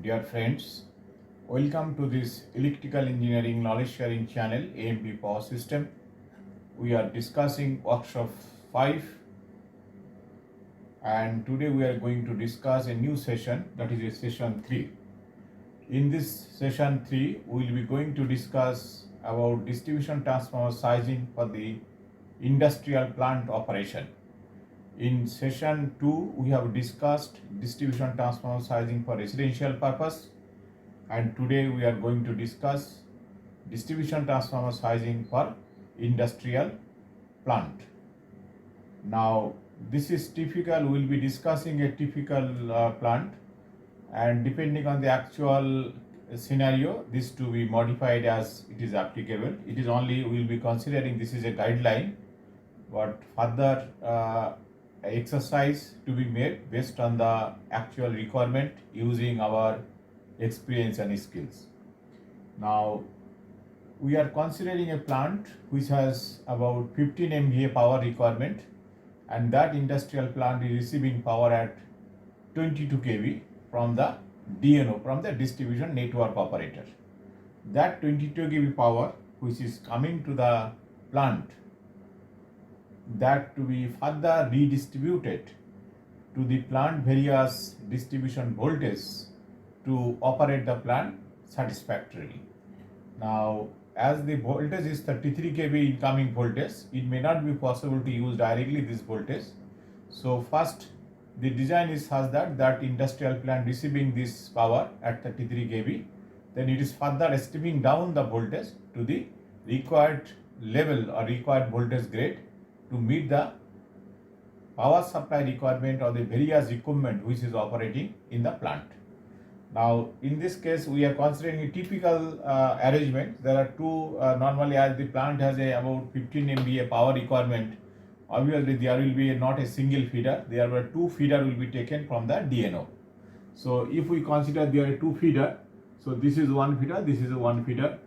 Dear friends, welcome to this electrical engineering knowledge sharing channel AMP Power System. We are discussing workshop 5 and today we are going to discuss a new session, that is a session 3. In this session 3 we will be going to discuss about distribution transformer sizing for the industrial plant operation. In session 2 we have discussed distribution transformer sizing for residential purpose, and today we are going to discuss distribution transformer sizing for industrial plant. Now this is typical, we will be discussing a typical plant, and depending on the actual scenario this to be modified as it is applicable. It is only, we will be considering this is a guideline, but further exercise to be made based on the actual requirement using our experience and skills. Now we are considering a plant which has about 15 MVA power requirement, and that industrial plant is receiving power at 22 kV from the DNO, from the distribution network operator. That 22 kV power which is coming to the plant, that to be further redistributed to the plant various distribution voltage to operate the plant satisfactorily. Now as the voltage is 33 kV incoming voltage, it may not be possible to use directly this voltage. So first the design is such that industrial plant receiving this power at 33 kV, then it is further stepping down the voltage to the required level or required voltage grade to meet the power supply requirement of the various equipment which is operating in the plant. Now in this case we are considering a typical arrangement. There are two, normally as the plant has about 15 MVA power requirement, obviously there will be not a single feeder, there were two feeder will be taken from the DNO. So if we consider there are two feeder, so this is one feeder, this is one feeder.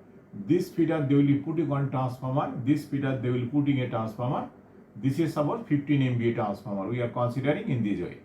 This feeder they will be putting on transformer, this feeder they will putting a transformer. This is about 15 MVA transformer we are considering in this way.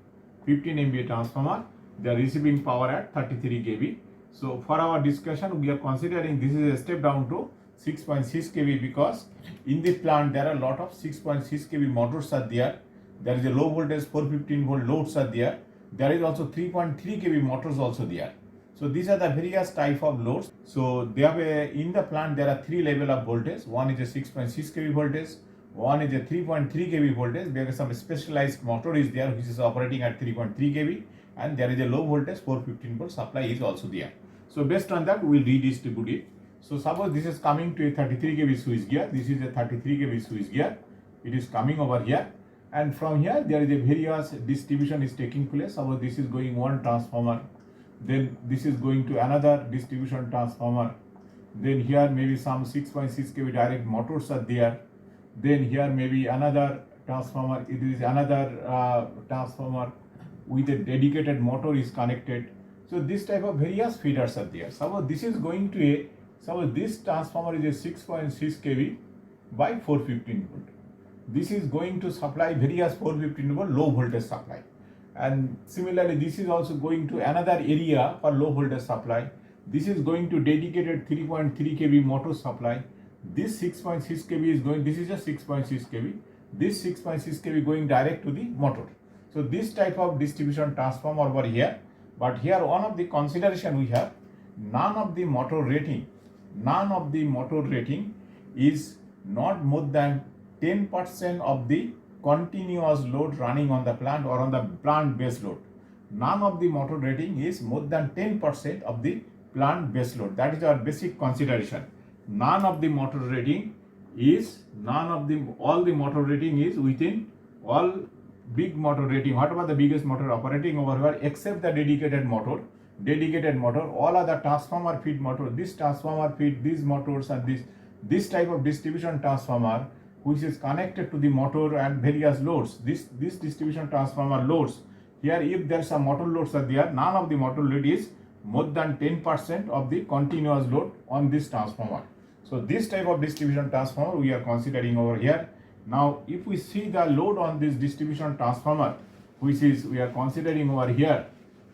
15 MVA transformer, they are receiving power at 33 kV. So for our discussion we are considering this is a step down to 6.6 kV, because in the plant there are a lot of 6.6 kV motors are there. There is a low voltage 415 volt loads are there. There is also 3.3 kV motors also there. So these are the various type of loads. So they have in the plant there are three level of voltage. One is a 6.6 kV voltage, one is a 3.3 kV voltage. There is some specialized motor is there which is operating at 3.3 kV, and there is a low voltage 415 volt supply is also there. So based on that we will redistribute it. So suppose this is coming to a 33 kV switch gear, this is a 33 kV switch gear, it is coming over here, and from here there is a various distribution is taking place. Suppose this is going one transformer, then this is going to another distribution transformer, then here maybe some 6.6 kV direct motors are there, then here maybe another transformer, it is another transformer with a dedicated motor is connected. So this type of various feeders are there. Suppose this is going to a, suppose this transformer is a 6.6 kV by 415 volt. This is going to supply various 415 volt low voltage supply, and similarly this is also going to another area for low voltage supply. This is going to dedicated 3.3 kV motor supply. This 6.6 kV is going, this is a 6.6 kV, this 6.6 kV going direct to the motor. So this type of distribution transformer over here, but here one of the consideration we have, none of the motor rating is not more than 10% of the continuous load running on the plant or on the plant base load. None of the motor rating is more than 10% of the plant base load. That is our basic consideration. None of the motor rating is, all the motor rating is within all big motor rating, whatever the biggest motor operating over here, except the dedicated motor, all other transformer feed motor, this transformer feed these motors, and this type of distribution transformer which is connected to the motor and various loads, this distribution transformer loads here, if there are some motor loads are there, none of the motor load is more than 10% of the continuous load on this transformer. So this type of distribution transformer we are considering over here. Now if we see the load on this distribution transformer which is we are considering over here,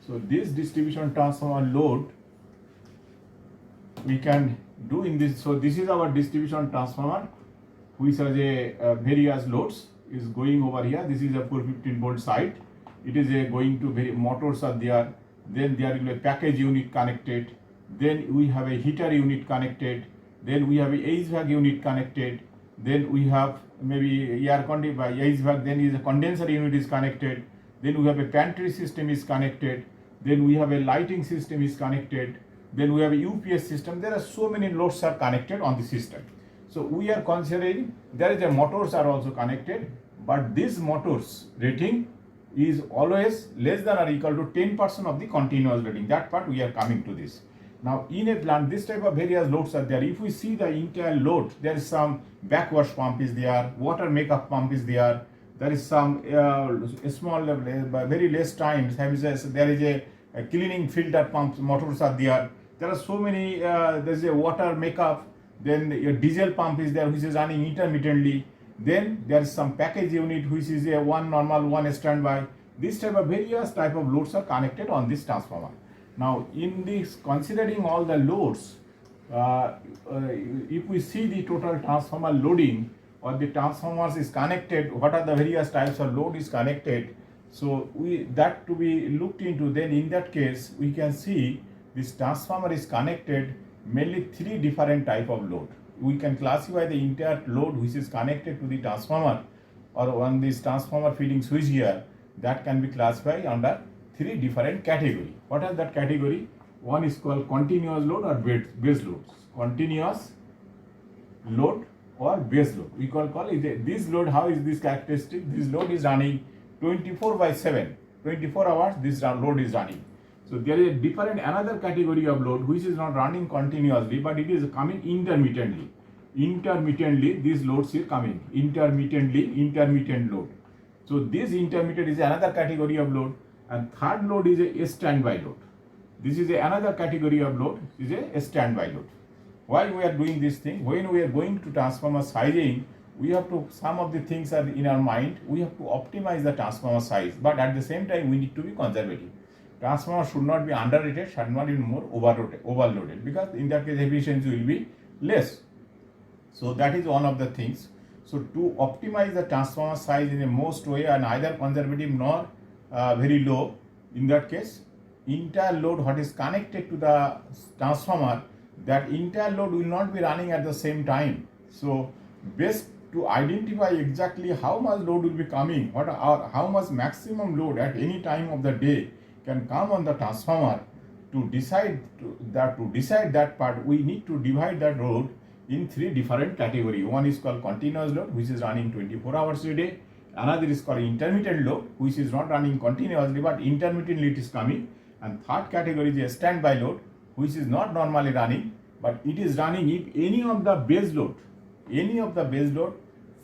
So this distribution transformer load we can do in this. So this is our distribution transformer which has a various loads is going over here. This is a 415 volt side. It is a going to motors are there. Then there is a package unit connected. Then we have a heater unit connected. Then we have a HVAC unit connected. Then we have maybe air conditioner by HVAC. Then is a condenser unit is connected. Then we have a pantry system is connected. Then we have a lighting system is connected. Then we have a UPS system. There are so many loads are connected on the system. So we are considering there is a motors are also connected, but this motors rating is always less than or equal to 10% of the continuous rating. That part we are coming to this. Now in a plant, this type of various loads are there. If we see the entire load, there is some backwash pump is there, water makeup pump is there. There is some small, very less times. There is a cleaning filter pumps, motors are there. There are so many. There is a water makeup. Then your diesel pump is there, which is running intermittently. Then there is some package unit, which is a one normal, one standby. This type of various type of loads are connected on this transformer. Now, in this, considering all the loads, if we see the total transformer loading or the transformers is connected, what are the various types of load is connected? So that to be looked into. Then in that case, we can see this transformer is connected mainly three different type of load. We can classify the entire load which is connected to the transformer or on this transformer feeding switch gear, that can be classified under three different category. What are that category? One is called continuous load or base load. Continuous load or base load. We call this load. How is this characteristic? This load is running 24/7, 24 hours. This load is running. So there is a different another category of load which is not running continuously, but it is coming intermittently. Intermittently, these loads is coming intermittent load. So this intermittent is another category of load, and third load is a standby load. This is another category of load, is a standby load. Why we are doing this thing? When we are going to transformer sizing, we have to, some of the things are in our mind, we have to optimize the transformer size, but at the same time we need to be conservative. Transformer should not be underrated, should not be more overloaded, because in that case efficiency will be less. So that is one of the things. So to optimize the transformer size in the most way, and neither conservative nor very low, in that case entire load what is connected to the transformer, that entire load will not be running at the same time. So best to identify exactly how much load will be coming, or how much maximum load at any time of the day can come on the transformer. To decide that part, we need to divide that load in three different categories. One is called continuous load, which is running 24 hours a day. Another is called intermittent load, which is not running continuously but intermittently it is coming. And third category is a standby load, which is not normally running, but it is running if any of the base load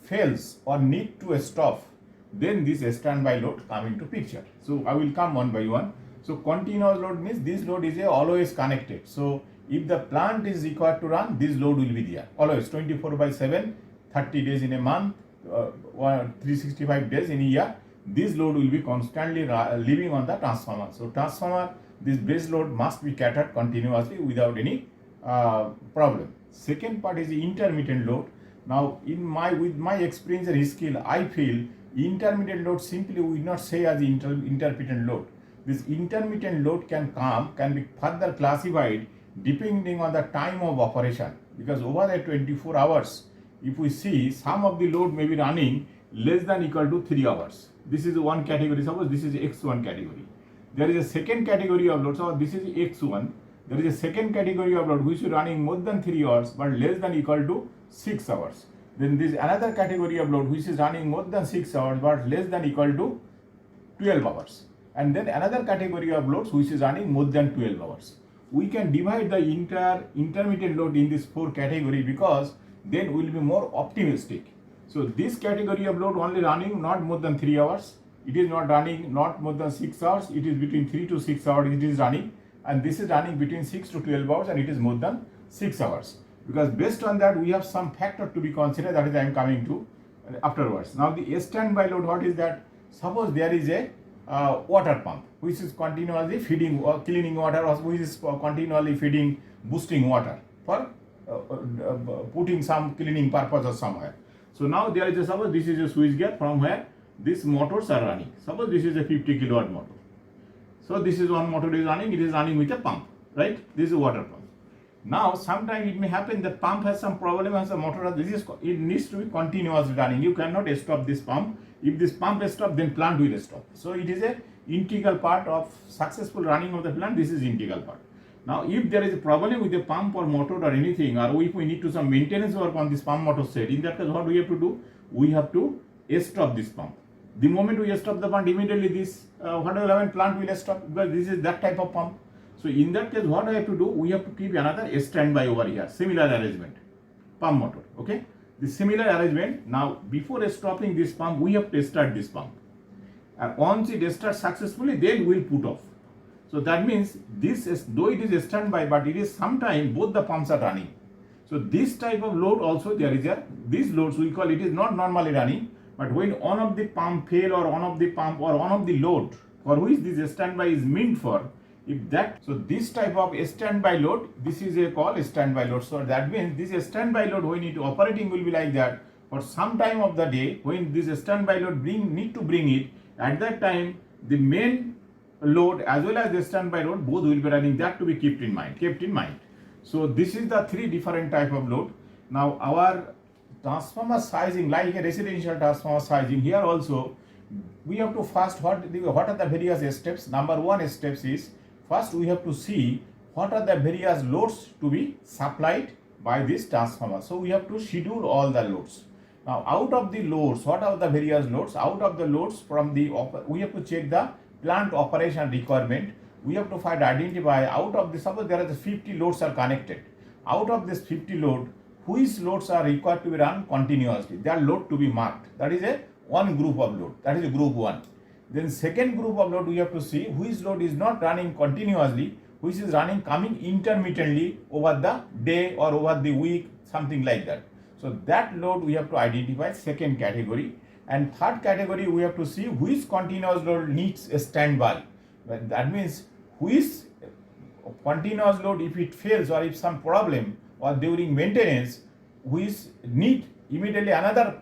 fails or need to stop, then this standby load come into picture. So I will come one by one. So continuous load means this load is always connected. So if the plant is required to run, this load will be there always 24/7, 30 days in a month, 365 days in a year. This load will be constantly living on the transformer. So transformer, this base load must be catered continuously without any problem. Second part is the intermittent load. Now with my experience and skill, I feel intermittent load simply we will not say as intermittent load. This intermittent load can be further classified depending on the time of operation, because over the 24 hours, if we see some of the load may be running less than equal to 3 hours. This is one category. Suppose this is X1 category. There is a second category of load. So this is X1. There is a second category of load which is running more than 3 hours but less than equal to 6 hours. Then this another category of load which is running more than 6 hours but less than equal to 12 hours. And then another category of loads which is running more than 12 hours. We can divide the intermittent load in this 4 categories, because then we will be more optimistic. So this category of load only running not more than 3 hours. It is not running not more than 6 hours. It is between 3 to 6 hours it is running. And this is running between 6 to 12 hours and it is more than 6 hours. Because based on that we have some factor to be considered, that is I am coming to afterwards. Now the standby load, what is that? Suppose there is a water pump, which is continuously feeding or cleaning water, or which is continually feeding, boosting water for putting some cleaning purpose or somewhere. So now there is a, suppose this is a switch gear from where these motors are running. Suppose this is a 50 kilowatt motor. So this is one motor is running, it is running with a pump, right? This is a water pump. Now sometimes it may happen that pump has some problem, as a motor, it needs to be continuously running. You cannot stop this pump. If this pump stops, then plant will stop. So it is a integral part of successful running of the plant. This is integral part. Now if there is a problem with the pump or motor or anything, or if we need to some maintenance work on this pump motor set, in that case what we have to do? We have to stop this pump. The moment we stop the pump, immediately this whatever plant will stop, because this is that type of pump. So in that case, what I have to do? We have to keep another standby over here, similar arrangement, pump motor. Okay, the similar arrangement. Now before stopping this pump, we have to start this pump, and once it starts successfully, then we'll put off. So that means this is, though it is standby, but it is sometime both the pumps are running. So this type of load also there is a, these loads we call, it is not normally running, but when one of the pump fail, or one of the pump or one of the load for which this standby is meant for, if that, so this type of standby load, this is a call standby load. So that means this standby load when it operating will be like that for some time of the day. When this standby load need to bring it, at that time the main load as well as the standby load both will be running. That to be kept in mind. So this is the three different type of load. Now our transformer sizing, like a residential transformer sizing, here also we have to first what are the various steps. Number one steps is, first we have to see what are the various loads to be supplied by this transformer. So we have to schedule all the loads. Now out of the loads, what are the various loads? Out of the loads from the, we have to check the plant operation requirement. We have to identify out of the, suppose there are the 50 loads are connected. Out of this 50 load, which loads are required to be run continuously? Their load to be marked. That is a one group of load. That is a group one. Then second group of load we have to see which load is not running continuously, which is running coming intermittently over the day or over the week, something like that. So that load we have to identify, second category. And third category we have to see which continuous load needs a standby. That means which continuous load, if it fails or if some problem or during maintenance, which need immediately another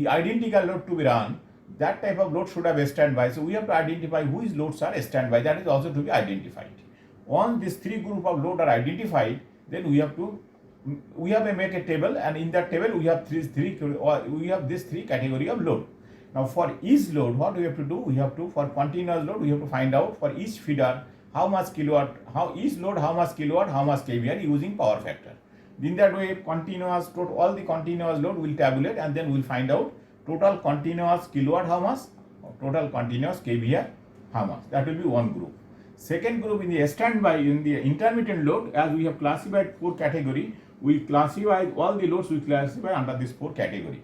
identical load to be run, that type of load should have a standby. So we have to identify which loads are standby. That is also to be identified. Once these three group of load are identified, then we have to make a table, and in that table we have this three category of load. Now for each load, what we have to do? We have to, for continuous load, we have to find out for each feeder how much kilowatt, each load how much kilowatt, how much kVAr using power factor. In that way, continuous total, all the continuous load will tabulate, and then we'll find out total continuous kilowatt how much, total continuous kVAr how much. That will be one group. Second group, in the standby, in the intermittent load, as we have classified four category, we classify all the loads, we classify under this four category.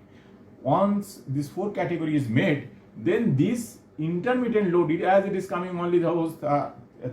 Once this four category is made, then this intermittent load, as it is coming only those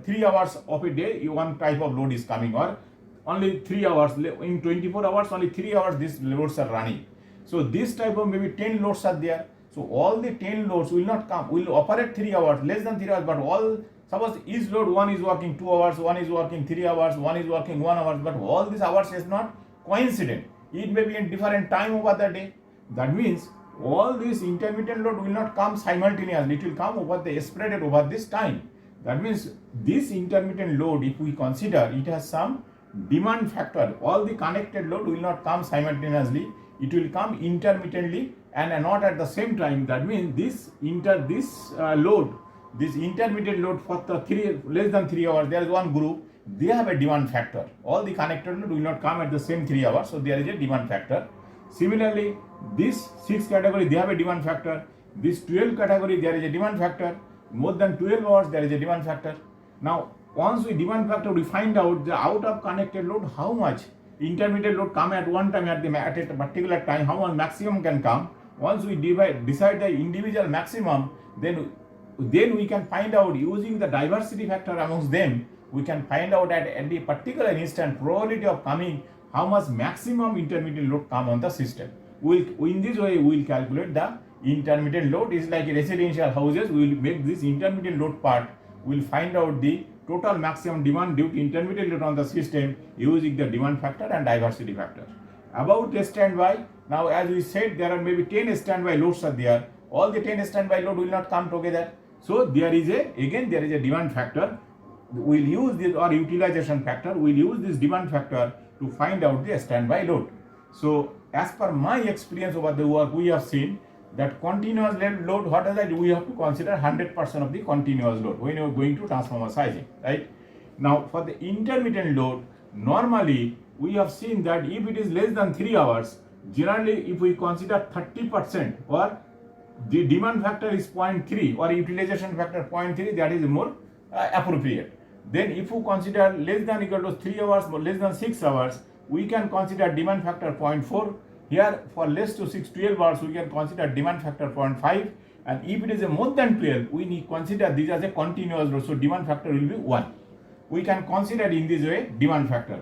3 hours of a day, one type of load is coming, or only 3 hours, in 24 hours, only 3 hours these loads are running. So this type of maybe 10 loads are there. So all the 10 loads will not come, will operate 3 hours, less than 3 hours, but all, suppose each load, one is working 2 hours, one is working 3 hours, one is working 1 hour, but all these hours is not coincident. It may be in different time over the day. That means all this intermittent load will not come simultaneously, it will come over the spread it over this time. That means this intermittent load, if we consider, it has some demand factor. All the connected load will not come simultaneously, it will come intermittently and not at the same time. That means this load, this intermittent load for the less than 3 hours, there is one group, they have a demand factor. All the connected load will not come at the same 3 hours, so there is a demand factor. Similarly, this 6 category, they have a demand factor. This 12 category, there is a demand factor. More than 12 hours, there is a demand factor. Now, once we demand factor, we find out the out of connected load, how much intermittent load come at one time at a particular time, how much maximum can come. Once we decide the individual maximum, then we can find out, using the diversity factor amongst them, we can find out at any particular instant probability of coming how much maximum intermittent load come on the system. In this way we will calculate the intermittent load is like residential houses. We will make this intermittent load part. We will find out the total maximum demand due to intermittent load on the system using the demand factor and diversity factor. About the standby, now as we said, there are maybe 10 standby loads are there. All the 10 standby load will not come together. So there is a demand factor. We'll use this, or utilization factor. We'll use this demand factor to find out the standby load. So as per my experience over the work, we have seen that continuous load, what does that do? We have to consider 100% of the continuous load when you are going to transformer sizing, right? Now for the intermittent load, normally we have seen that if it is less than 3 hours, generally if we consider 30% or the demand factor is 0.3 or utilization factor 0.3, that is more appropriate. Then if you consider less than equal to 3 hours but less than 6 hours, we can consider demand factor 0.4. Here for less to 12 hours, we can consider demand factor 0.5. And if it is a more than 12, we need consider this as a continuous load. So demand factor will be 1. We can consider in this way demand factor.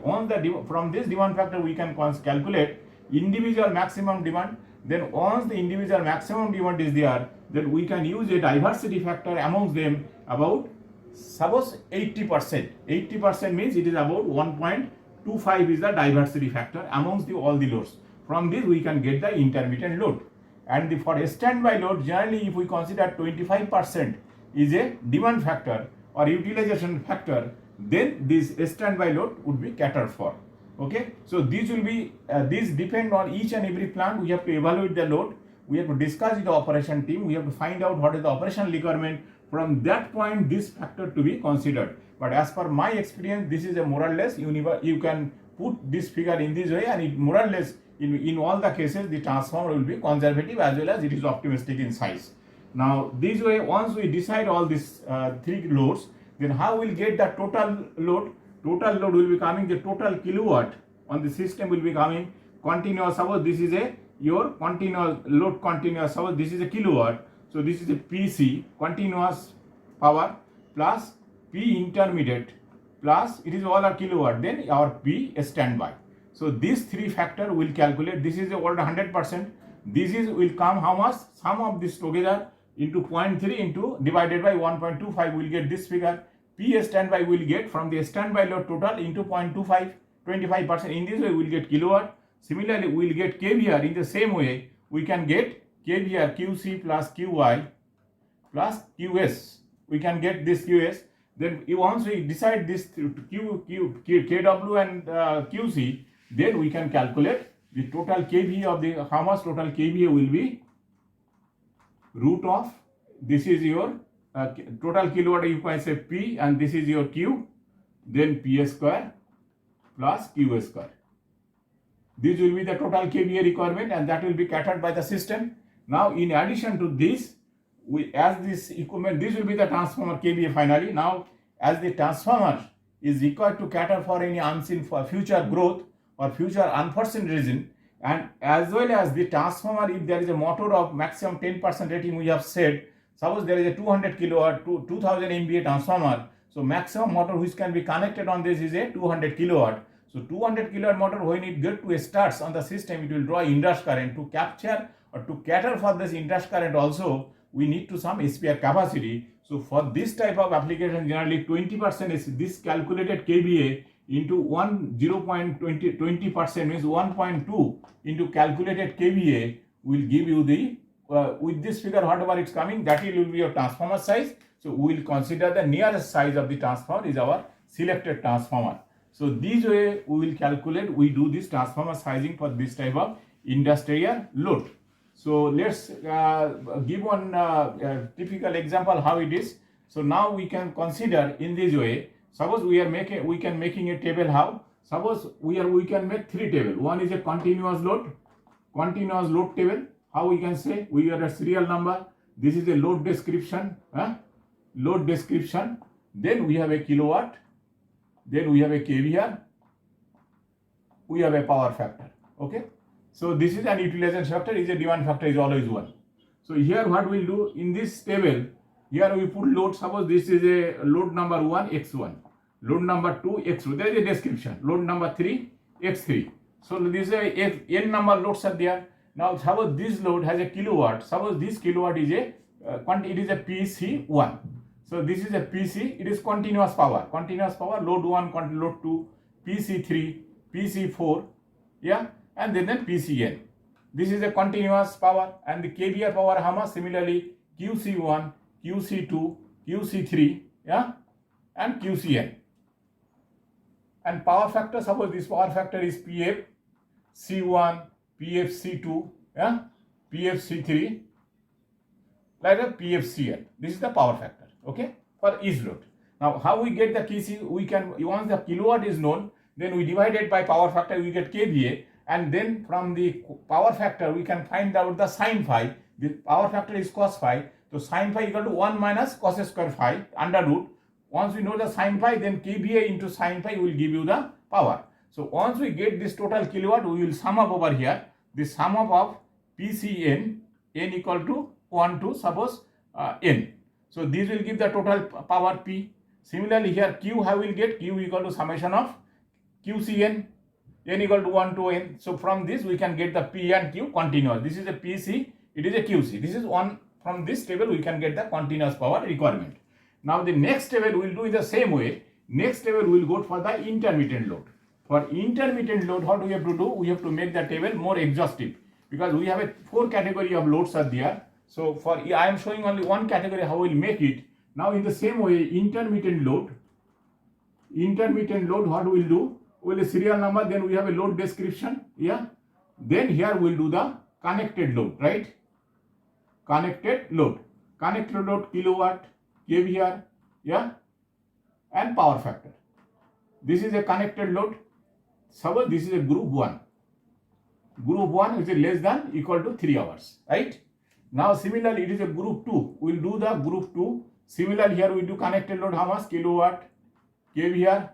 From this demand factor, we can calculate individual maximum demand. Then once the individual maximum demand is there, then we can use a diversity factor amongst them about, suppose 80%. 80% means it is about 1.25 is the diversity factor amongst all the loads. From this we can get the intermittent load. And for a standby load, generally if we consider 25% is a demand factor or utilization factor, then this standby load would be catered for. Okay, so these will be these depend on each and every plant. We have to evaluate the load. We have to discuss with the operation team. We have to find out what is the operational requirement. From that point, this factor to be considered. But as per my experience, this is a more or less you can put this figure in this way, and it more or less in all the cases the transformer will be conservative as well as it is optimistic in size. Now this way, once we decide all these 3 loads, then how we'll get the total load? Total load will be coming, the total kilowatt on the system will be coming continuous. Suppose this is your continuous load, suppose this is a kilowatt. So this is a PC, continuous power, plus P intermediate, plus it is all a kilowatt, then our P standby. So these 3 factor will calculate. This is all 100%. This is will come how much? Sum of this together into 0.3 into divided by 1.25 will get this figure. P standby will get from the standby load total into 0.25, 25%. In this way we will get kilowatt. Similarly we will get kVAR. In the same way we can get kVAR QC plus QY plus QS. We can get this QS. Then once we decide this KW and QC, then we can calculate the total kVA of the, how much total kVA will be root of, this is your total kilowatt, you can say P, and this is your Q, then P square plus Q square. This will be the total kVA requirement, and that will be catered by the system. Now in addition to this, as this equipment, this will be the transformer kVA finally. Now as the transformer is required to cater for any unseen for future growth or future unforeseen reason, and as well as the transformer, if there is a motor of maximum 10% rating, we have said, suppose there is a 200 kilowatt to 2000 MVA transformer, so maximum motor which can be connected on this is a 200 kilowatt. So 200 kilowatt motor, when it get to a starts on the system, it will draw induced current. To capture or to cater for this induced current also, we need to some SPR capacity. So for this type of application, generally 20% is this calculated kVA into 0.20% means 1.2 into calculated kVA will give you the with this figure whatever it's coming, that will be your transformer size. So we will consider the nearest size of the transformer is our selected transformer. So this way we will calculate, we do this transformer sizing for this type of industrial load. So let's give one typical example how it is. So now we can consider in this way. Suppose we can making a table. How? Suppose we can make 3 tables. One is a continuous load table. How we can say? We have a serial number. This is a load description. Load description. Then we have a kilowatt. Then we have a kVAR. We have a power factor. Okay. So this is an utilization factor. Is a demand factor is always 1. So here what we'll do in this table. Here we put load. Suppose this is a load number 1 x1. Load number 2 x2. There is a description. Load number 3 x3. So this is a n number loads are there. Now suppose this load has a kilowatt. Suppose this kilowatt is a it is a PC1. So this is a PC. It is continuous power. Continuous power. Load 1, load 2, PC3, PC4, yeah, and then PCN. This is a continuous power, and the kVAR power how much? Similarly, QC1, QC2, QC3, yeah, and QCN. And power factor, suppose this power factor is PF C1, PF C2, yeah, PF C3, like a PFCL. This is the power factor, okay, for each load. Now, how we get the KC? We can, once the kilowatt is known, then we divide it by power factor, we get kVA, and then from the power factor, we can find out the sin phi. The power factor is cos phi, so sin phi equal to 1 minus cos square phi under root. Once we know the sin phi, then kVA into sin phi will give you the power. So once we get this total kilowatt, we will sum up over here. The sum up of PCN, n equal to 1 to suppose n. So this will give the total power P. Similarly here Q, how will get? Q equal to summation of QCN, n equal to 1 to n. So from this we can get the P and Q continuous. This is a PC, it is a QC. This is one, from this table we can get the continuous power requirement. Now the next table we will do in the same way. Next table we will go for the intermittent load. For intermittent load, what we have to do? We have to make the table more exhaustive, because we have a 4 category of loads are there. So for I am showing only one category how we will make it. Now in the same way, intermittent load, what we will do? We will serial number, then we have a load description, yeah. Then here we will do the connected load, right? Connected load kilowatt, kVAR, yeah, and power factor. This is a connected load. Suppose this is a group 1. Group 1 is less than equal to 3 hours, right? Now similarly it is a group 2. We will do the group 2. Similarly here we do connected load how much? Kilowatt, kVAR,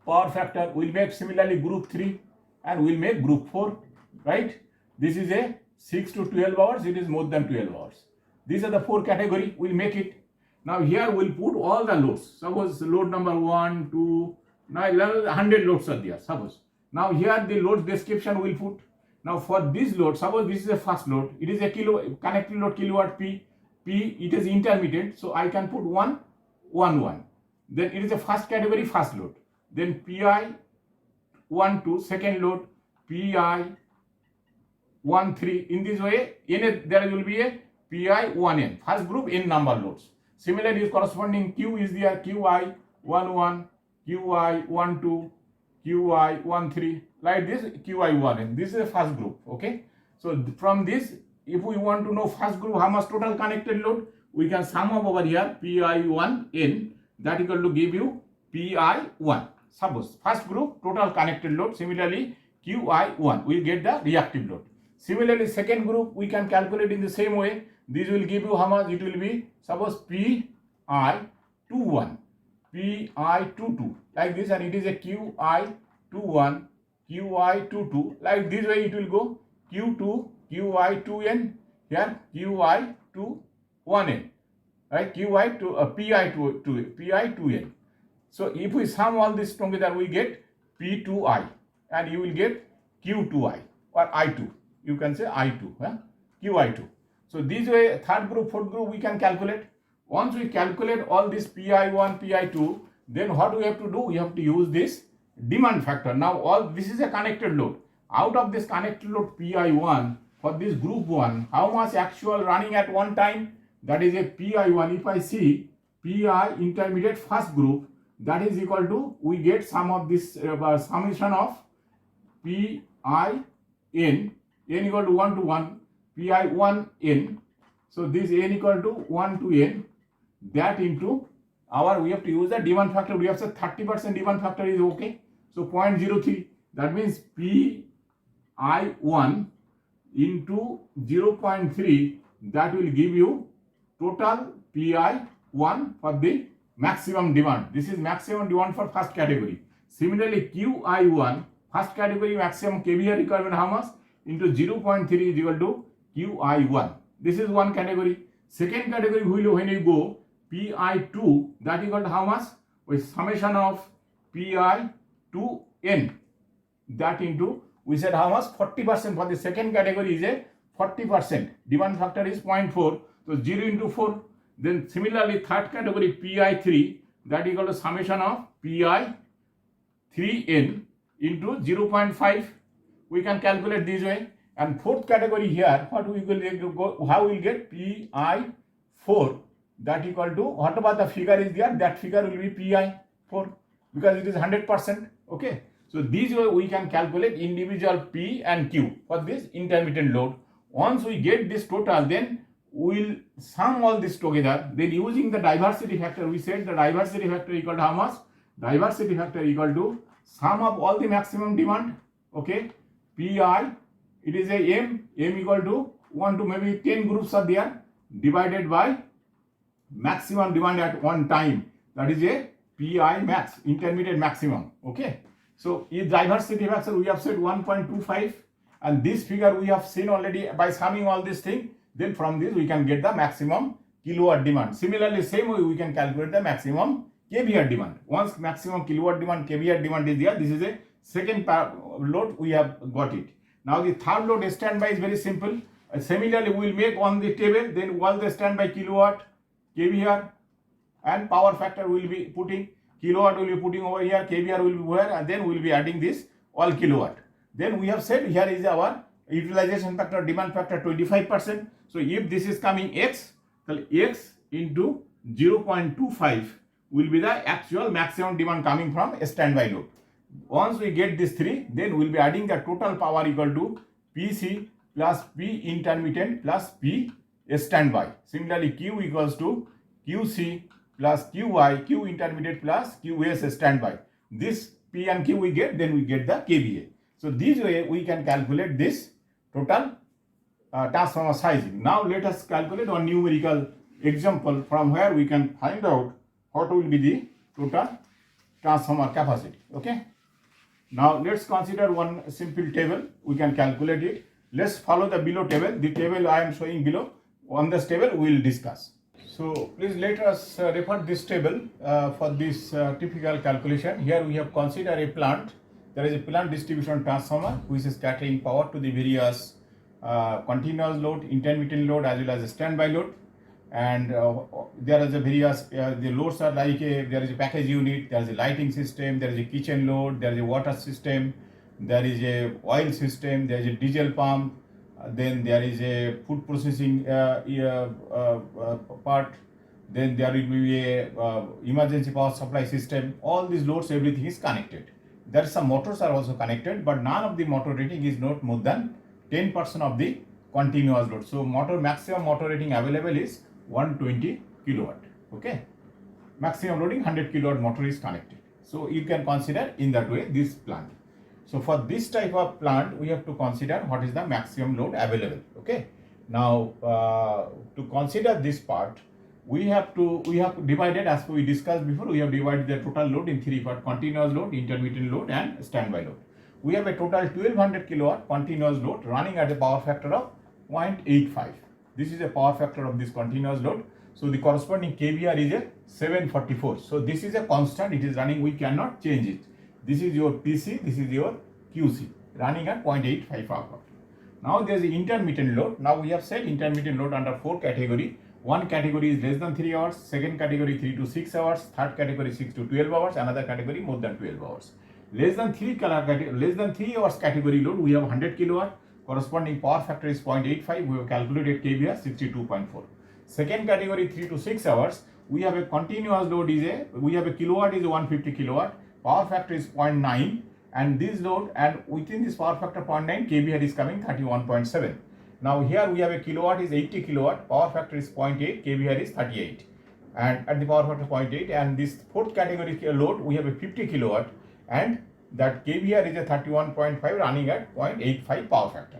power factor. We will make similarly group 3, and we will make group 4, right? This is a 6 to 12 hours. It is more than 12 hours. These are the 4 category. We will make it. Now here we will put all the loads. Suppose load number 1, 2, now 100 loads are there. Suppose. Now here the load description we will put. Now for this load, suppose this is a first load. It is a connected load kilowatt P. It is intermittent. So I can put 1, 1, 1. Then it is a first category, first load. Then PI 1, 2, second load, PI 1, 3. In this way, there will be a PI 1N. First group n number loads. Similarly, corresponding Q is there, QI 1, 1, QI 1, 2, QI 1, 3. Like this, QI 1N. This is the first group, okay? So from this, if we want to know first group how much total connected load, we can sum up over here PI 1N, that equal to give you PI 1. Suppose first group total connected load. Similarly, QI 1 will get the reactive load. Similarly, second group we can calculate in the same way. This will give you how much it will be. Suppose PI 21, PI 22 like this, and it is a QI 21, QI 22. Like this way it will go. Q2, QI 2N, here QI 1N, right? QI 2, PI 2N. So if we sum all this together, we get P2I, and you will get Q2I or I2. You can say I2, QI2. So this way, third group, fourth group, we can calculate. Once we calculate all this PI1, PI2, then what we have to do? We have to use this demand factor. Now all this is a connected load. Out of this connected load PI1, for this group 1, how much actual running at one time? That is a PI1. If I see PI intermediate first group, that is equal to, we get sum of this summation of PI n equal to 1 to 1, PI 1 n. So this n equal to 1 to n, that into our, we have to use the demand factor. We have said 30% demand factor is okay. So 0.03, that means PI 1 into 0.3, that will give you total PI 1 for the maximum demand. This is maximum demand for first category. Similarly, QI1, first category maximum kVAR requirement how much? Into 0.3 is equal to QI1. This is one category. Second category, when you go PI2, that equal to how much? With summation of PI2N, that into we said how much? 40% for the second category is a 40%. Demand factor is 0.4. So 0 into 4. Then similarly, third category PI3, that equal to summation of PI3N into 0.5. We can calculate this way. And fourth category here, what we will go, how we will get PI4, that equal to whatever the figure is there, that figure will be PI4 because it is 100%. Okay. So this way we can calculate individual P and Q for this intermittent load. Once we get this total, then we will sum all this together. Then using the diversity factor, we said the diversity factor equal to how much? Diversity factor equal to sum of all the maximum demand. Okay. PI, it is a M equal to 1 to maybe 10 groups are there, divided by maximum demand at one time. That is a PI max, intermediate maximum. Okay. So in diversity factor we have said 1.25, and this figure we have seen already by summing all these things. Then from this we can get the maximum kilowatt demand. Similarly, same way we can calculate the maximum kVAR demand. Once maximum kilowatt demand, kVAR demand is there, this is a second load, we have got it. Now the third load standby is very simple. Similarly, we will make on the table, then all the standby kilowatt, kVAR and power factor we will be putting. Kilowatt will be putting over here, kVAR will be here, and then we will be adding this all kilowatt. Then we have said here is our utilization factor, demand factor 25%. So if this is coming X, then X into 0.25 will be the actual maximum demand coming from a standby load. Once we get this 3, then we will be adding the total power equal to PC plus P intermittent plus P standby. Similarly, Q equals to QC plus QI, Q intermediate plus QS standby. This P and Q we get, then we get the kVA. So this way we can calculate this total transformer sizing. Now let us calculate one numerical example from where we can find out what will be the total transformer capacity. Okay. Now let's consider one simple table. We can calculate it. Let's follow the below table. The table I am showing below. On this table we will discuss. So please let us refer this table for this typical calculation. Here we have considered a plant. There is a plant distribution transformer which is carrying power to the various continuous load, intermittent load as well as a standby load. And there is a various, the loads are like there is a package unit, there is a lighting system, there is a kitchen load, there is a water system, there is a oil system, there is a diesel pump, then there is a food processing part, then there will be a emergency power supply system. All these loads, everything is connected. There are some motors are also connected, but none of the motor rating is not more than 10% of the continuous load. So maximum motor rating available is 120 kilowatt. Okay, maximum loading 100 kilowatt motor is connected. So you can consider in that way this plant. So for this type of plant, we have to consider what is the maximum load available. Okay. Now to consider this part, we have divided, as we discussed before, we have divided the total load in 3 parts: continuous load, intermittent load, and standby load. We have a total 1200 kilowatt continuous load running at a power factor of 0.85. This is a power factor of this continuous load. So the corresponding kVAR is a 744. So this is a constant, it is running, we cannot change it. This is your PC, this is your QC, running at 0.85 power factor. Now there is the intermittent load. Now we have said intermittent load under 4 categories. One category is less than 3 hours, second category 3 to 6 hours, third category 6 to 12 hours, another category more than 12 hours. Less than 3 hours category load, we have 100 kilowatt, corresponding power factor is 0.85, we have calculated kVAR 62.4. Second category 3 to 6 hours, we have a continuous load we have a kilowatt is 150 kilowatt, power factor is 0.9, and this load, and within this power factor 0.9, kVAR is coming 31.7. Now here we have a kilowatt is 80 kilowatt, power factor is 0.8, kVAR is 38, and at the power factor 0.8, and this fourth category load we have a 50 kilowatt, and that kVAR is a 31.5 running at 0.85 power factor.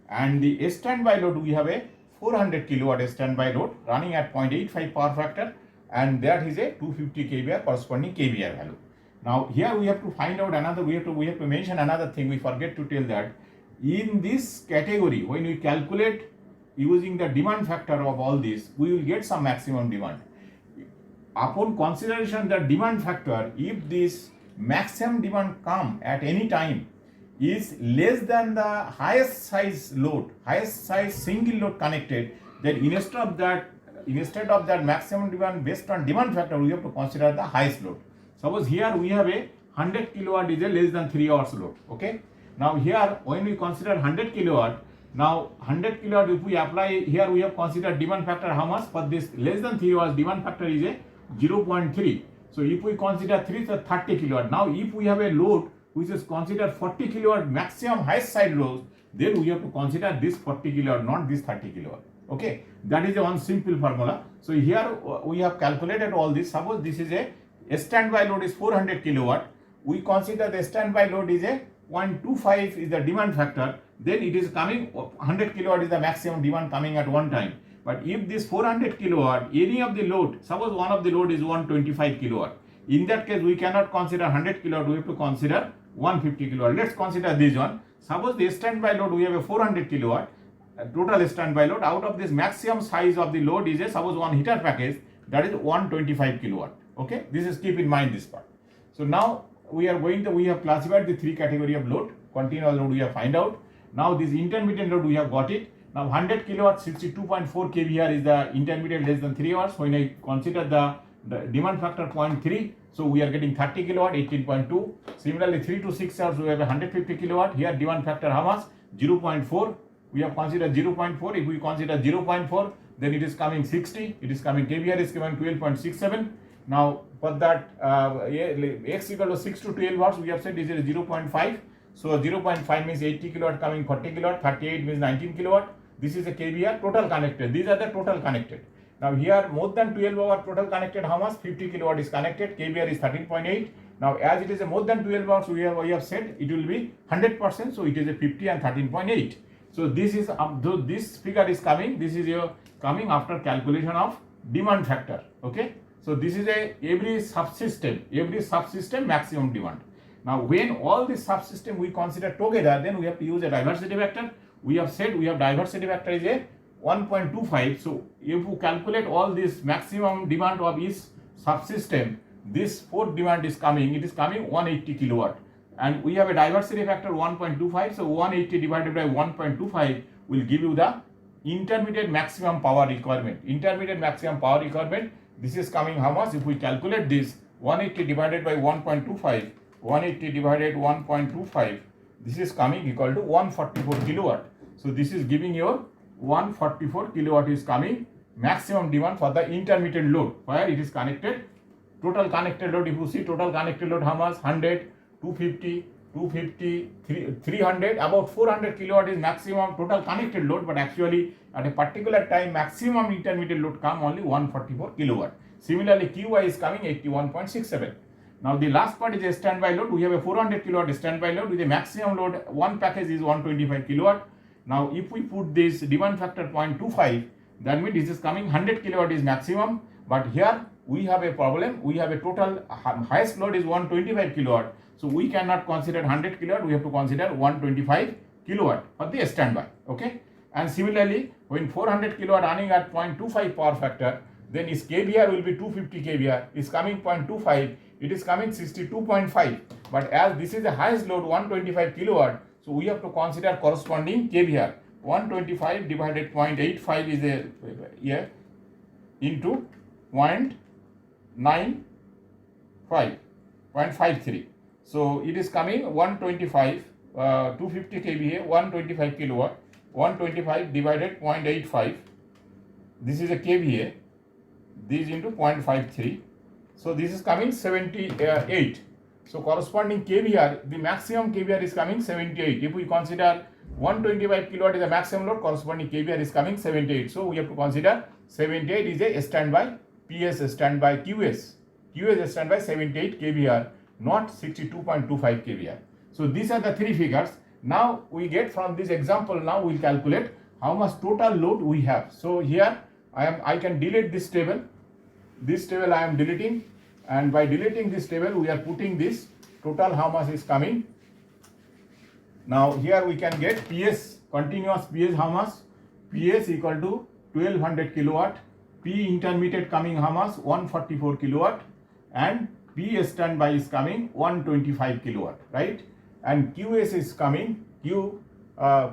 And the standby load, we have a 400 kilowatt standby load running at 0.85 power factor, and that is a 250 kVAR corresponding kVAR value. Now here we have to find out another, we have to mention another thing, we forget to tell that in this category, when we calculate using the demand factor of all this, we will get some maximum demand. Upon consideration the demand factor, if this maximum demand come at any time, is less than the highest size single load connected, then instead of that maximum demand based on demand factor, we have to consider the highest load. Suppose here we have a 100 kilowatt is a less than 3 hours load. Okay. Now here when we consider 100 kilowatt, now 100 kilowatt if we apply here, we have considered demand factor how much for this less than 3 hours, demand factor is a 0.3. So if we consider 3, so 30 kilowatt. Now if we have a load which is considered 40 kilowatt maximum highest side load, then we have to consider this 40 kilowatt, not this 30 kilowatt. Okay, that is a one simple formula. So here we have calculated all this. Suppose this is a standby load is 400 kilowatt. We consider the standby load is a 0.25 is the demand factor. Then it is coming 100 kilowatt is the maximum demand coming at one time. But if this 400 kilowatt, any of the load, suppose one of the load is 125 kilowatt. In that case, we cannot consider 100 kilowatt. We have to consider 150 kilowatt. Let's consider this one. Suppose the standby load, we have a 400 kilowatt total standby load. Out of this maximum size of the load is a suppose one heater package, that is 125 kilowatt. Okay, this is keep in mind this part. So now we have classified the three category of load. Continuous load we have find out. Now this intermittent load we have got it. Now 100 kilowatt 62.4 kVAr is the intermittent less than 3 hours. When I consider the demand factor 0.3, so we are getting 30 kilowatt 18.2. Similarly 3 to 6 hours we have 150 kilowatt. Here demand factor how much? 0.4. We have considered 0.4. If we consider 0.4, then it is coming 60. It is coming kVAr is coming 12.67. Now for that x equal to 6 to 12 hours, we have said this is 0.5. So 0.5 means 80 kilowatt coming 40 kilowatt, 38 means 19 kilowatt. This is a kVAr total connected. These are the total connected. Now here more than 12 hour total connected how much? 50 kilowatt is connected. kVAr is 13.8. Now as it is a more than 12 hours, we have said it will be 100%. So it is a 50 and 13.8. So this is this figure is coming. This is your coming after calculation of demand factor. Okay. So this is every subsystem maximum demand. Now when all this subsystem we consider together, then we have to use a diversity factor. We have said we have diversity factor is a 1.25. So if we calculate all this maximum demand of each subsystem, this fourth demand is coming. It is coming 180 kilowatt. And we have a diversity factor 1.25. So 180 divided by 1.25 will give you the intermediate maximum power requirement. Intermediate maximum power requirement. This is coming how much? If we calculate this 180 divided by 1.25, 180 divided 1.25, this is coming equal to 144 kilowatt. So this is giving you 144 kilowatt is coming maximum demand for the intermittent load where it is connected. Total connected load, if you see total connected load how much? 100, 250, 300, about 400 kilowatt is maximum total connected load, but actually at a particular time maximum intermittent load come only 144 kilowatt. Similarly QI is coming 81.67. Now the last part is a standby load. We have a 400 kilowatt standby load with a maximum load. One package is 125 kilowatt. Now if we put this demand factor 0.25, that means this is coming 100 kilowatt is maximum. But here we have a problem. We have a total highest load is 125 kilowatt. So we cannot consider 100 kilowatt. We have to consider 125 kilowatt for the standby. Okay. And similarly, when 400 kilowatt running at 0.25 power factor, then its kVAr will be 250 kVAr. Is coming 0.25. It is coming 62.5. But as this is the highest load 125 kilowatt, so we have to consider corresponding kVAr. 125 divided 0.85 is a into 0.95, 0.53. So it is coming 125, 250 kVA, 125 kilowatt, 125 divided 0.85. This is a kVA. This into 0.53. So this is coming 78. So corresponding kVAr, the maximum kVAr is coming 78. If we consider 125 kilowatt is the maximum load, corresponding kVAr is coming 78. So we have to consider 78 is a standby, PS standby, QS standby 78 kVAr, not 62.25 kVAr. So these are the three figures. Now we get from this example, now we will calculate how much total load we have. So here I can delete this table. This table I am deleting, and by deleting this table we are putting this total how much is coming. Now here we can get PS, continuous PS how much? PS equal to 1200 kilowatt, P intermediate coming how much? 144 kilowatt, and P standby is coming 125 kilowatt, right? and QS is coming, Q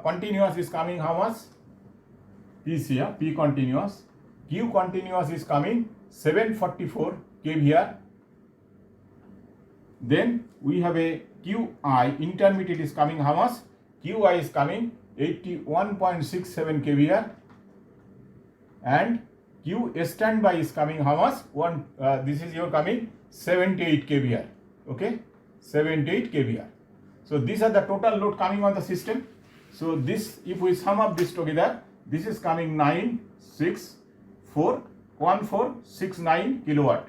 continuous is coming how much? P here, P continuous. Q continuous is coming 744 kVAR. Then we have a QI intermediate is coming how much? QI is coming 81.67 kVAR, and Q standby is coming how much? This is your coming 78 kVAR. Okay, 78 kVAR. So these are the total load coming on the system. So this, if we sum up this together, this is coming 9641469 kilowatt,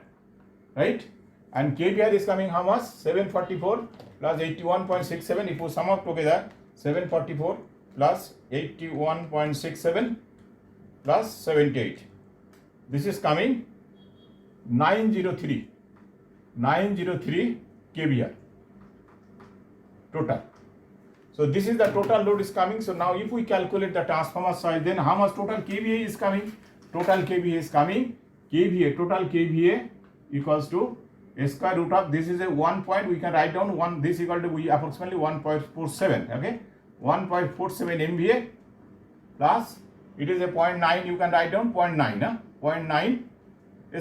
right? And kVAR is coming how much? 744 plus 81.67. If we sum up together, 744 plus 81.67 plus 78. This is coming 903 kVAR total. So this is the total load is coming. So now if we calculate the transformer size, then how much total kVA is coming? Total kVA is coming, total kVA equals to a square root of, this is a 1 point, we can write down 1, this equal to approximately 1.47, okay, 1.47 MVA plus, it is a 0.9, you can write down 0.9, 0.9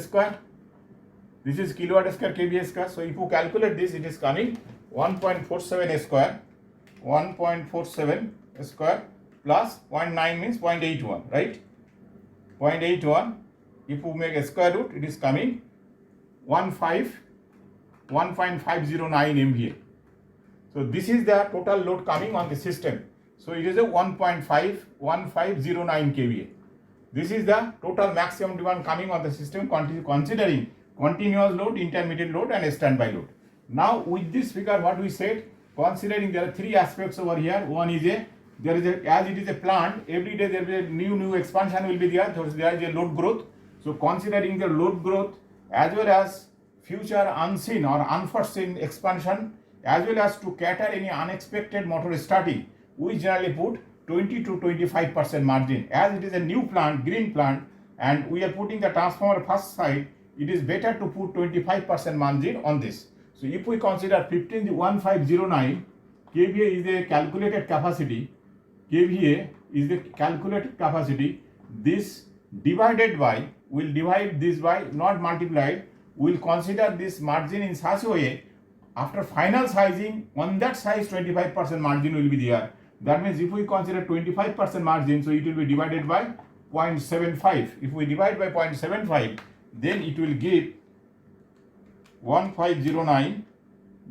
square, this is kilowatt square kVA square. So if you calculate this, it is coming 1.47 square, 1.47 square plus 0.9 means 0.81, right? 0.81, if you make a square root, it is coming 1.509 MVA. So this is the total load coming on the system. So it is a 1509 kVA. This is the total maximum demand coming on the system considering continuous load, intermediate load and standby load. Now with this figure, what we said, considering there are three aspects over here. One is as it is a plant, every day there is a new expansion will be there. So there is a load growth. So considering the load growth as well as future unseen or unforeseen expansion, as well as to cater any unexpected motor starting, we generally put 20 to 25% margin. As it is a new plant, green plant, and we are putting the transformer first side, it is better to put 25% margin on this. So if we consider 1509 kVA is the calculated capacity, kVA is the calculated capacity, this divided by, we'll divide this by, not multiplied, we'll consider this margin in such a way, after final sizing, on that size 25% margin will be there. That means if we consider 25% margin, so it will be divided by 0.75. If we divide by 0.75, then it will give 1509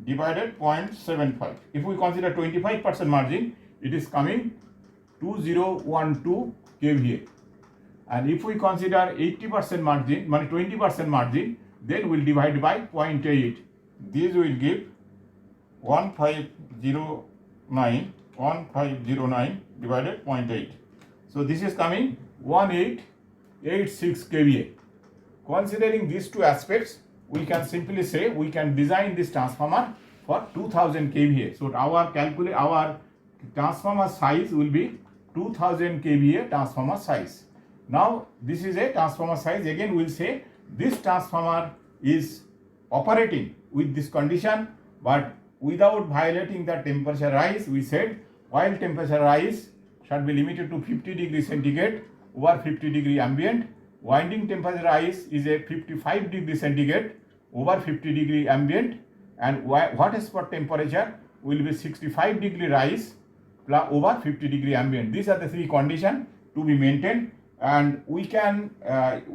divided 0.75. If we consider 25% margin, it is coming 2012 kVA. And if we consider 80% margin, 20% margin, then we'll divide by 0.8. This will give 1509 divided 0.8. So this is coming 1886 kVA. Considering these two aspects, we can simply say we can design this transformer for 2000 kVA. So our transformer size will be 2000 kVA transformer size. Now this is a transformer size. Again we will say this transformer is operating with this condition, but without violating the temperature rise. We said while temperature rise should be limited to 50 degrees centigrade over 50 degree ambient. Winding temperature rise is a 55 degree centigrade over 50 degree ambient, and what is for temperature will be 65 degree rise plus over 50 degree ambient. These are the three conditions to be maintained, and we can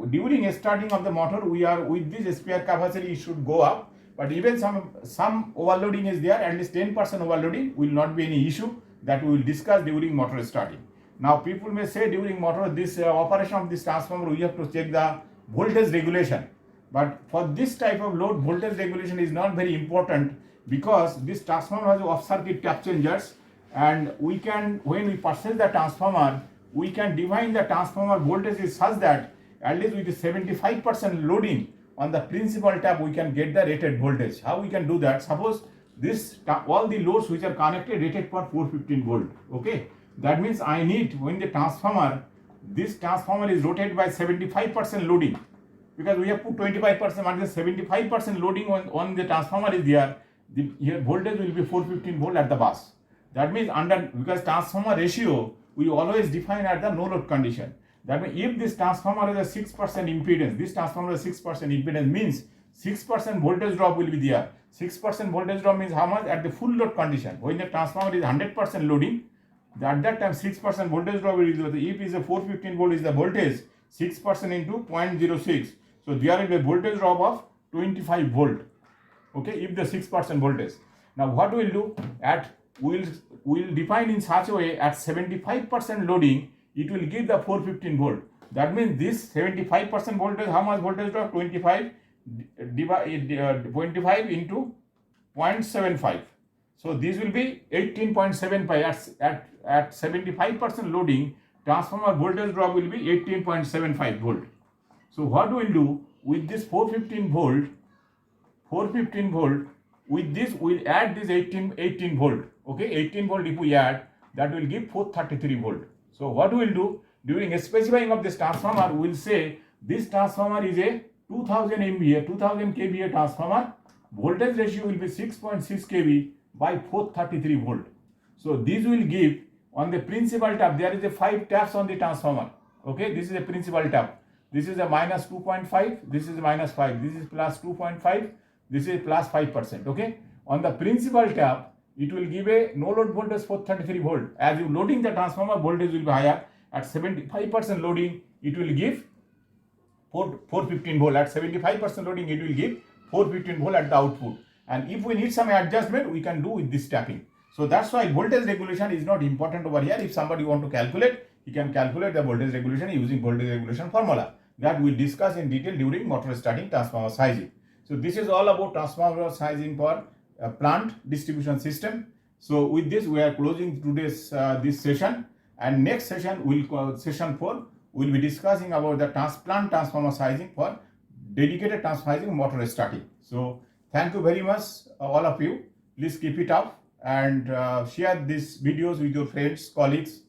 during starting of the motor, we are with this spare capacity it should go up, but even some overloading is there. At least 10% overloading will not be any issue that we will discuss during motor starting. Now people may say during motor this operation of this transformer we have to check the voltage regulation, but for this type of load voltage regulation is not very important because this transformer has off circuit tap changers, and we can, when we purchase the transformer, we can define the transformer voltage is such that at least with 75% loading on the principal tap we can get the rated voltage. How we can do that? Suppose this all the loads which are connected rated for 415 volt. Okay, that means I need, when the transformer, this transformer is rotated by 75% loading, because we have put 25% margin, 75% loading on the transformer is there, here voltage will be 415 volt at the bus. That means because transformer ratio we always define at the no load condition. That means if this transformer has a 6% impedance, this transformer has 6% impedance means 6% voltage drop will be there. 6% voltage drop means how much? At the full load condition. When the transformer is 100% loading, at that time 6% voltage drop will be there. If is a 415 volt is the voltage, 6% into 0.06. So there will be a voltage drop of 25 volt. Okay, if the 6% voltage. Now what we will do we'll define in such a way at 75% loading it will give the 415 volt. That means this 75% voltage, how much voltage drop? 25 into 0.75. So this will be 18.75 at 75% loading. Transformer voltage drop will be 18.75 volt. So what we will do with this 415 volt, with this we'll add this 18 volt. Okay, 18 volt if we add, that will give 433 volt. So what we will do during specifying of this transformer, we will say this transformer is a 2000 MVA, 2000 kVA transformer. Voltage ratio will be 6.6 kV by 433 volt. So this will give on the principal tap. There is a 5 taps on the transformer. Okay, this is a principal tap. This is a minus 2.5. This is minus 5. This is plus 2.5. This is plus 5%. Okay, on the principal tap, it will give a no load voltage 433 volt. As you loading the transformer, voltage will be higher. At 75% loading, it will give 415 volt. At 75% loading, it will give 415 volt at the output. And if we need some adjustment, we can do with this tapping. So that's why voltage regulation is not important over here. If somebody want to calculate, he can calculate the voltage regulation using voltage regulation formula that we'll discuss in detail during motor starting transformer sizing. So this is all about transformer sizing for plant distribution system. So with this, we are closing today's this session, and next session session 4 we'll be discussing about the plant transformer sizing for dedicated transformer sizing motor starting. So thank you very much all of you. Please keep it up and share these videos with your friends, colleagues,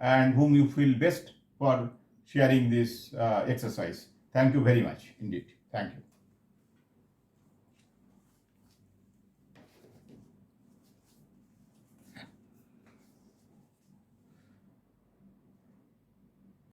and whom you feel best for sharing this exercise. Thank you very much indeed. Thank you.